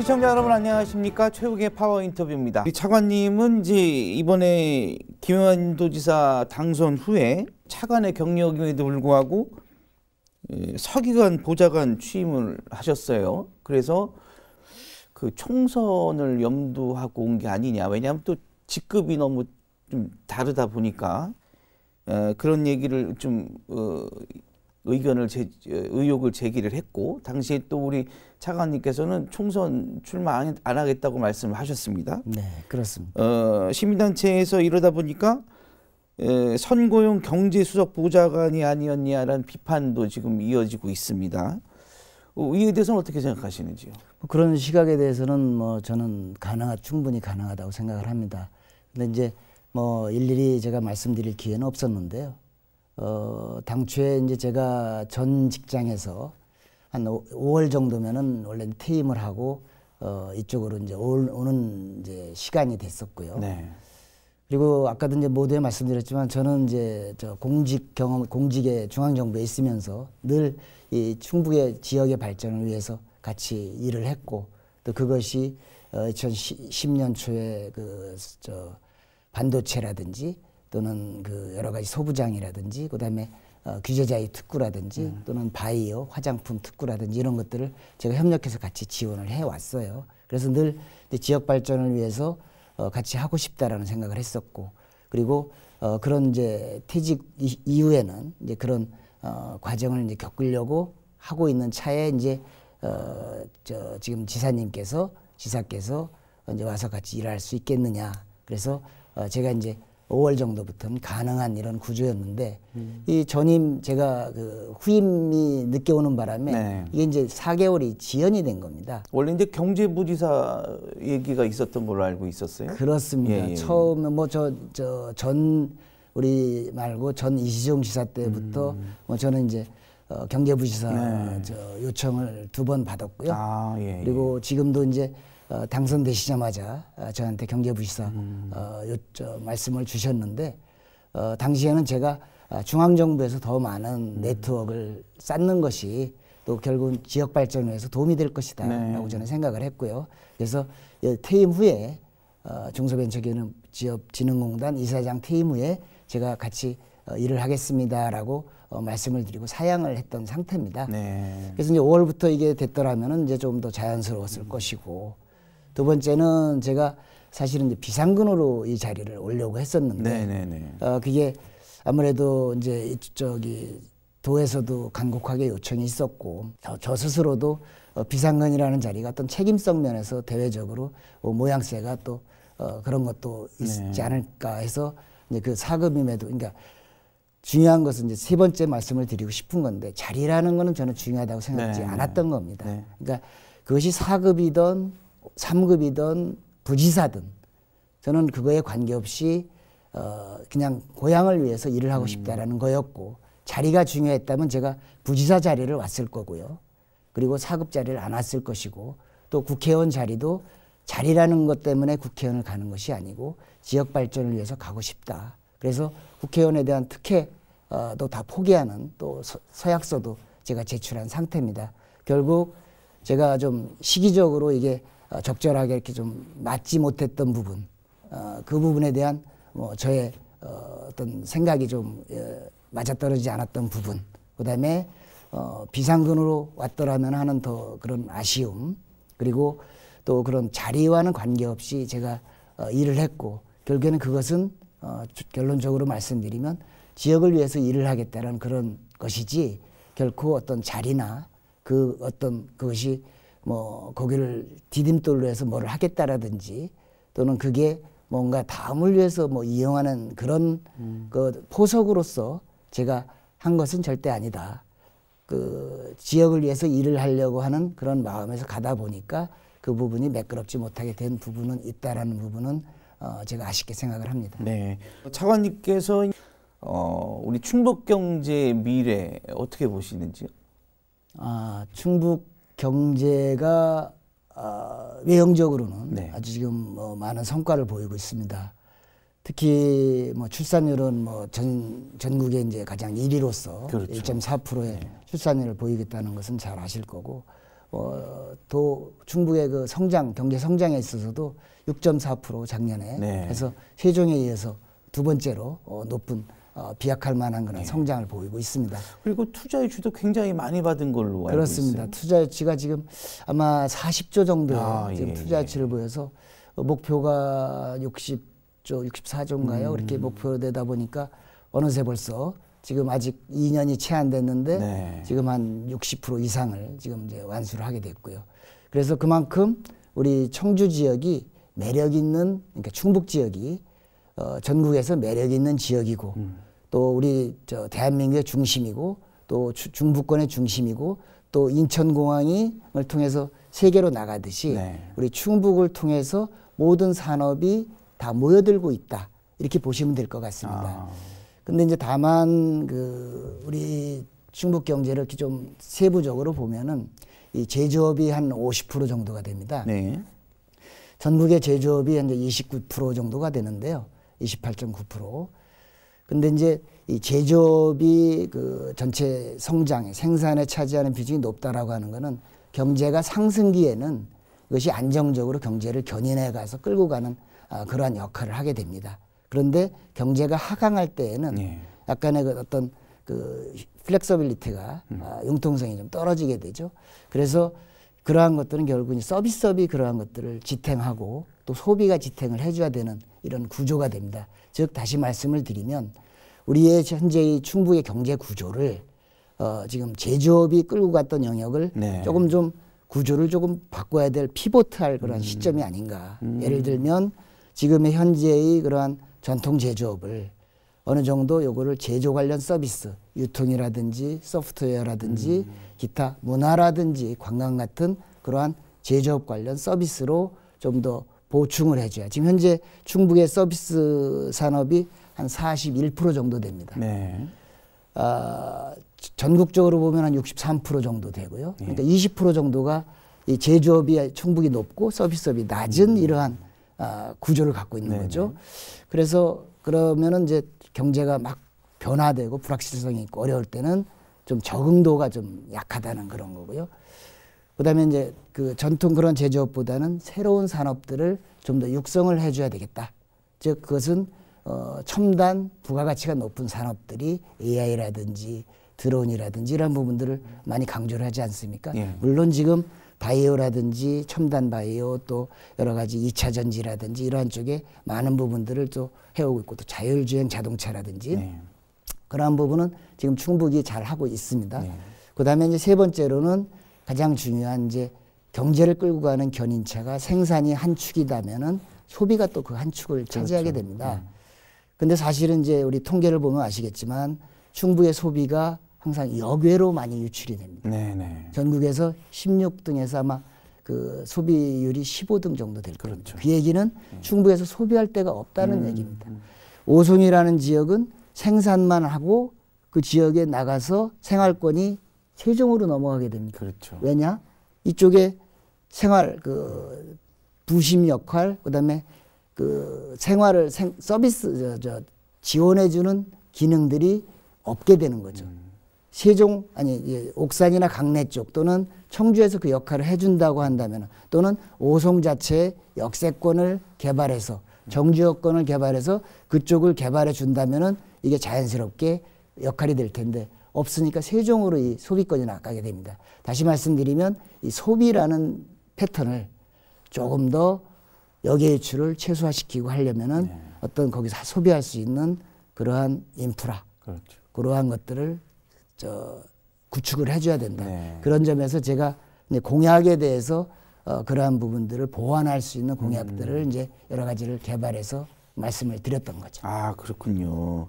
시청자 여러분 안녕하십니까. 최욱의 파워 인터뷰입니다. 우리 차관님은 이제 이번에 김영환 도지사 당선 후에 차관의 경력임에도 불구하고 서기관 보좌관 취임을 하셨어요. 그래서 그 총선을 염두하고 온 게 아니냐. 왜냐하면 또 직급이 너무 좀 다르다 보니까 그런 얘기를 좀 의혹을 제기를 했고, 당시에 또 우리 차관님께서는 총선 출마 안 하겠다고 말씀을 하셨습니다. 네, 그렇습니다. 시민단체에서 이러다 보니까 선거용 경제수석 보좌관이 아니었냐라는 비판도 지금 이어지고 있습니다. 이에 대해서는 어떻게 생각하시는지요? 그런 시각에 대해서는 뭐 저는 충분히 가능하다고 생각을 합니다. 근데 이제 뭐 일일이 제가 말씀드릴 기회는 없었는데요. 당초에 이제 제가 전 직장에서 한 5월 정도면은 원래 퇴임을 하고 이쪽으로 이제 오는 이제 시간이 됐었고요. 네. 그리고 아까도 이제 모두에 말씀드렸지만 저는 이제 공직에 중앙정부에 있으면서 늘 이 충북의 지역의 발전을 위해서 같이 일을 했고, 또 그것이 2010년 초에 반도체라든지 또는 그 여러 가지 소부장이라든지 그다음에 규제자의 특구라든지 또는 바이오 화장품 특구라든지 이런 것들을 제가 협력해서 같이 지원을 해 왔어요. 그래서 늘 지역 발전을 위해서 같이 하고 싶다라는 생각을 했었고, 그리고 그런 이제 퇴직 이후에는 이제 그런 과정을 이제 겪으려고 하고 있는 차에 이제 지금 지사께서 이제 와서 같이 일할 수 있겠느냐. 그래서 제가 이제 5월 정도부터는 가능한 이런 구조였는데 이 전임 제가 그 후임이 늦게 오는 바람에 네. 이게 이제 4개월이 지연이 된 겁니다. 원래 이제 경제부지사 얘기가 있었던 걸로 알고 있었어요. 그렇습니다. 예. 처음에 뭐 우리 말고 전 이시종 지사 때부터 뭐 저는 이제 경제부지사 네. 요청을 2번 받았고요. 예. 그리고 지금도 이제 당선되시자마자 저한테 경제부지사 말씀을 주셨는데 당시에는 제가 중앙정부에서 더 많은 네트워크를 쌓는 것이 또 결국은 지역 발전을 위해서 도움이 될 것이다 라고 저는 생각을 했고요. 그래서 퇴임 후에 중소벤처기업진흥공단 이사장 퇴임 후에 제가 같이 일을 하겠습니다라고 말씀을 드리고 사양을 했던 상태입니다. 네. 그래서 이제 5월부터 이게 됐더라면은 이제 좀 더 자연스러웠을 것이고, 두 번째는 제가 사실은 이제 비상근으로 이 자리를 오려고 했었는데, 그게 아무래도 이제 도에서도 간곡하게 요청이 있었고, 저 스스로도 비상근이라는 자리가 어떤 책임성 면에서 대외적으로 모양새가 또 그런 것도 있지 않을까 해서 이제 그 4급임에도, 그러니까 중요한 것은 이제 3번째 말씀을 드리고 싶은 건데, 자리라는 거는 저는 중요하다고 생각하지 않았던 겁니다. 그러니까 그것이 4급이든 3급이든 부지사든 저는 그거에 관계없이 그냥 고향을 위해서 일을 하고 싶다라는 거였고, 자리가 중요했다면 제가 부지사 자리를 왔을 거고요. 그리고 4급 자리를 안 왔을 것이고, 또 국회의원 자리도 자리라는 것 때문에 국회의원을 가는 것이 아니고 지역 발전을 위해서 가고 싶다. 그래서 국회의원에 대한 특혜도 다 포기하는 또 서약서도 제가 제출한 상태입니다. 결국 제가 좀 시기적으로 이게 적절하게 이렇게 좀 맞지 못했던 부분, 그 부분에 대한 뭐 저의 어떤 생각이 좀 맞아떨어지지 않았던 부분, 그다음에 비상근으로 왔더라면 하는 더 그런 아쉬움, 그리고 또 그런 자리와는 관계없이 제가 일을 했고, 결국에는 그것은 결론적으로 말씀드리면 지역을 위해서 일을 하겠다는 그런 것이지 결코 어떤 자리나 그 어떤 그것이 뭐 거기를 디딤돌로 해서 뭐를 하겠다라든지 또는 그게 뭔가 다음을 위해서 뭐 이용하는 그런 그 포석으로서 제가 한 것은 절대 아니다. 그 지역을 위해서 일을 하려고 하는 그런 마음에서 가다 보니까 그 부분이 매끄럽지 못하게 된 부분은 있다라는 부분은 제가 아쉽게 생각을 합니다. 네, 차관님께서 우리 충북 경제의 미래 어떻게 보시는지요? 충북 경제가 외형적으로는 아주 지금 뭐 많은 성과를 보이고 있습니다. 특히 뭐 출산율은 뭐 전국에 이제 가장 1위로서 그렇죠. 1.4%의 출산율을 보이겠다는 것은 잘 아실 거고, 또 충북의 그 성장, 경제 성장에 있어서도 6.4% 작년에 네. 그래서 세종에 이어서 두 번째로 높은 비약할 만한 그런 성장을 보이고 있습니다. 그리고 투자 유치도 굉장히 많이 받은 걸로 알고 그렇습니다. 있어요. 투자 유치가 지금 아마 40조 정도의 지금 투자 유치를 보여서 목표가 60조, 64조인가요? 그렇게 목표되다 보니까 어느새 벌써 지금 아직 2년이 채 안 됐는데 지금 한 60% 이상을 지금 이제 완수를 하게 됐고요. 그래서 그만큼 우리 청주 지역이 매력 있는, 그러니까 충북 지역이 전국에서 매력 있는 지역이고 또 우리 대한민국의 중심이고 또 중부권의 중심이고 또 인천공항을 통해서 세계로 나가듯이 우리 충북을 통해서 모든 산업이 다 모여들고 있다. 이렇게 보시면 될 것 같습니다. 근데 이제 다만 우리 충북 경제를 이렇게 좀 세부적으로 보면은 이 제조업이 한 50% 정도가 됩니다. 네. 전국의 제조업이 현재 29% 정도가 되는데요. 28.9%. 근데 이제 이 제조업이 전체 성장에, 생산에 차지하는 비중이 높다라고 하는 거는 경제가 상승기에는 이것이 안정적으로 경제를 견인해 가서 끌고 가는 그러한 역할을 하게 됩니다. 그런데 경제가 하강할 때에는 약간의 어떤 플렉서빌리티가 융통성이 좀 떨어지게 되죠. 그래서 그러한 것들은 결국은 서비스업이 그러한 것들을 지탱하고 또 소비가 지탱을 해줘야 되는 이런 구조가 됩니다. 즉 다시 말씀을 드리면 우리의 현재의 충북의 경제 구조를 지금 제조업이 끌고 갔던 영역을 조금 좀 구조를 조금 바꿔야 될 피보트할 그런 시점이 아닌가. 예를 들면 지금의 현재의 그러한 전통 제조업을 어느 정도 요거를 제조 관련 서비스, 유통이라든지 소프트웨어라든지 기타 문화라든지 관광 같은 그러한 제조업 관련 서비스로 좀 더 보충을 해줘야. 지금 현재 충북의 서비스 산업이 한 41% 정도 됩니다. 전국적으로 보면 한 63% 정도 되고요. 그러니까 20% 정도가 이 제조업이 충북이 높고 서비스업이 낮은 이러한 구조를 갖고 있는 거죠. 그래서 그러면은 이제 경제가 막 변화되고 불확실성이 있고 어려울 때는 좀 적응도가 좀 약하다는 그런 거고요. 그다음에 이제 전통 그런 제조업보다는 새로운 산업들을 좀 더 육성을 해줘야 되겠다. 즉 그것은 첨단 부가가치가 높은 산업들이 AI라든지 드론이라든지 이런 부분들을 많이 강조를 하지 않습니까? 물론 지금 바이오라든지 첨단 바이오 또 여러 가지 2차 전지라든지 이러한 쪽에 많은 부분들을 또 해오고 있고 또 자율주행 자동차라든지 그러한 부분은 지금 충북이 잘 하고 있습니다. 그다음에 이제 세 번째로는 가장 중요한 이제 경제를 끌고 가는 견인차가 생산이 한 축이다면은 소비가 또 그 한 축을 차지하게 됩니다. 근데 사실은 이제 우리 통계를 보면 아시겠지만 충북의 소비가 항상 역외로 많이 유출이 됩니다. 전국에서 16등에서 아마 소비율이 15등 정도 될 겁니다. 그 얘기는 충북에서 소비할 데가 없다는 얘기입니다. 오송이라는 지역은 생산만 하고 그 지역에 나가서 생활권이 세종으로 넘어가게 됩니다. 왜냐? 이쪽에 생활 부심 역할, 그다음에 생활을 서비스 지원해주는 기능들이 없게 되는 거죠. 세종 옥산이나 강내 쪽 또는 청주에서 그 역할을 해준다고 한다면 또는 오송 자체의 역세권을 개발해서 정주 여건을 개발해서 그쪽을 개발해 준다면은 이게 자연스럽게 역할이 될 텐데 없으니까 세종으로 이 소비권이 나가게 됩니다. 다시 말씀드리면 이 소비라는 패턴을 조금 더 역외 유출을 최소화시키고 하려면은 어떤 거기서 소비할 수 있는 그러한 인프라, 그러한 것들을 구축을 해줘야 된다. 그런 점에서 제가 공약에 대해서 그러한 부분들을 보완할 수 있는 공약들을 이제 여러 가지를 개발해서 말씀을 드렸던 거죠. 아, 그렇군요.